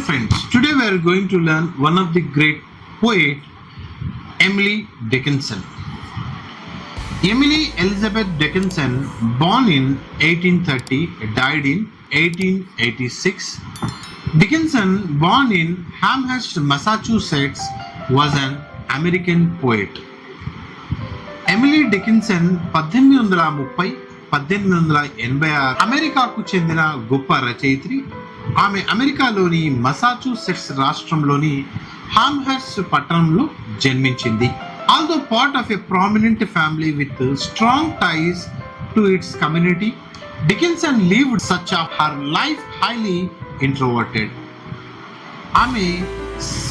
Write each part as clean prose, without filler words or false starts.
friends, today we are going to learn one of the great poet, Emily Dickinson. Emily Elizabeth Dickinson, born in 1830, died in 1886. Dickinson, born in Amherst, Massachusetts, was an American poet. Emily Dickinson 1836 అమెరికాకు చెందిన గొప్ప రచయిత్రి. ఆమె అమెరికాలోని Massachusetts రాష్ట్రంలోని Amherst పట్టణంలో జన్మించింది. Although part of a prominent family with strong ties to its community, Dickinson lived such of her life highly introverted. ఆమె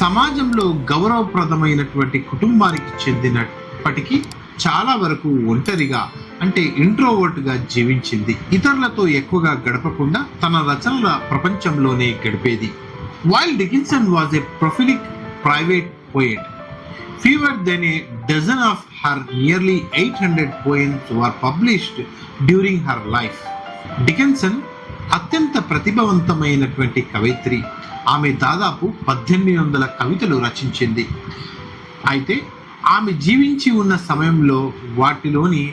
సమాజంలో గౌరవప్రదమైనటువంటి కుటుంబానికి చెందినప్పటికీ చాలా వరకు ఒంటరిగా అంటే ఇంట్రోవర్ట్గా జీవించింది. ఇతరులతో ఎక్కువగా గడపకుండా తన రచనల ప్రపంచంలోనే గడిపేది. While Dickinson was a prolific private poet, fewer than a dozen of her nearly 800 poems were published during her life. Dickinson అత్యంత ప్రతిభావంతమైనటువంటి కవయిత్రి. ఆమె దాదాపు 1800 కవితలు రచించింది. అయితే ఆమె జీవించి ఉన్న సమయంలో వాటిలోని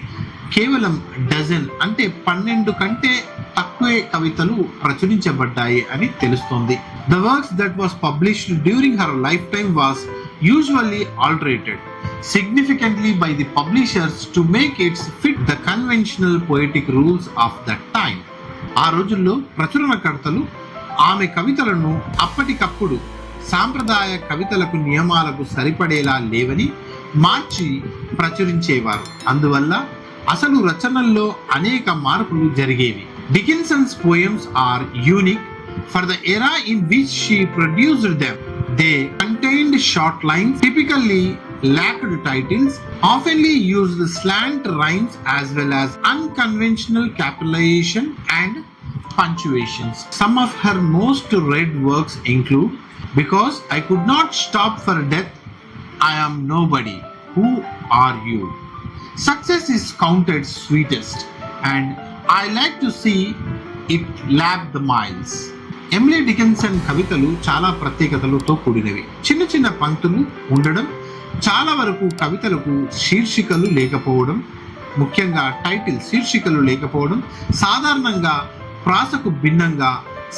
కేవలం డజన్ అంటే 12 కంటే తక్కువే కవితలు ప్రచురించబడ్డాయి అని తెలుస్తోంది. The works that was published during her lifetime was usually alterated significantly by the publishers to make it fit the conventional poetic rules of that time. ఆ రోజుల్లో ప్రచురణకర్తలు ఆమె కవితలను అప్పటికప్పుడు సాంప్రదాయ కవితలకు నియమాలకు సరిపడేలా లేవని మార్చి ప్రచురించేవారు. అందువల్ల అసలు రచనల్లో అనేక మార్పులు జరిగేవి. డికిన్సన్స్ poems are unique for the era in which she produced them. They contained short lines, typically lacked titles, oftenly used slant rhymes as well as unconventional capitalization and punctuations. Some of her most read works include Because I Could Not Stop for Death, I Am Nobody, Who Are You? Success is Counted Sweetest, and I Like to See It Lap the Miles. Emily Dickinson కవితలు చాలా ప్రత్యేకతలతో కూడినవి. చిన్న చిన్న పంక్తులు ఉండడం, చాలా వరకు కవితలకు శీర్షికలు లేకపోవడం, ముఖ్యంగా టైటిల్ శీర్షికలు లేకపోవడం, సాధారణంగా ప్రాసకు భిన్నంగా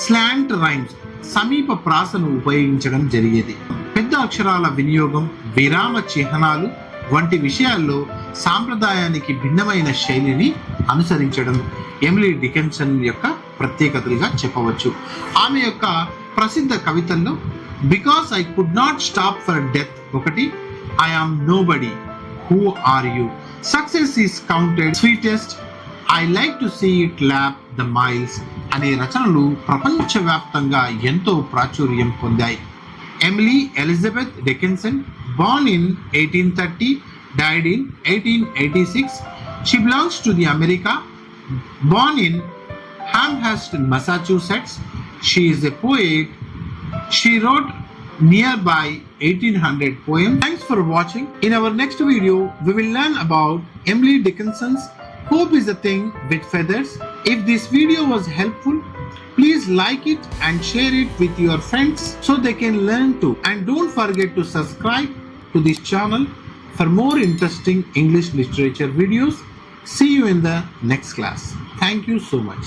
స్లాంట్ రైమ్స్ సమీప ప్రాసను ఉపయోగించడం జరిగేది. పెద్ద అక్షరాల వినియోగం, విరామ చిహ్నాలు వంటి విషయాల్లో సాంప్రదాయానికి భిన్నమైన శైలిని అనుసరించడం ఎమిలీ డికిన్సన్ యొక్క ప్రత్యేకతలుగా చెప్పవచ్చు. ఆమె యొక్క ప్రసిద్ధ కవితల్లో because I could not stop for death ఒకటి, I am nobody, who are you, success is counted sweetest, I like to see it lap the miles అనే రచనలు ప్రపంచవ్యాప్తంగా ఎంతో ప్రాచుర్యం పొందాయి. Emily Elizabeth Dickinson, born in 1830, died in 1886. She belongs to the America. Born in Amherst, Massachusetts, she is a poet. She wrote nearby 1800 poems. Thanks for watching. In our next video, we will learn about Emily Dickinson's Hope is a Thing with Feathers. If this video was helpful, please like it and share it with your friends so they can learn too. And don't forget to subscribe to this channel for more interesting English literature videos. See you in the next class. Thank you so much.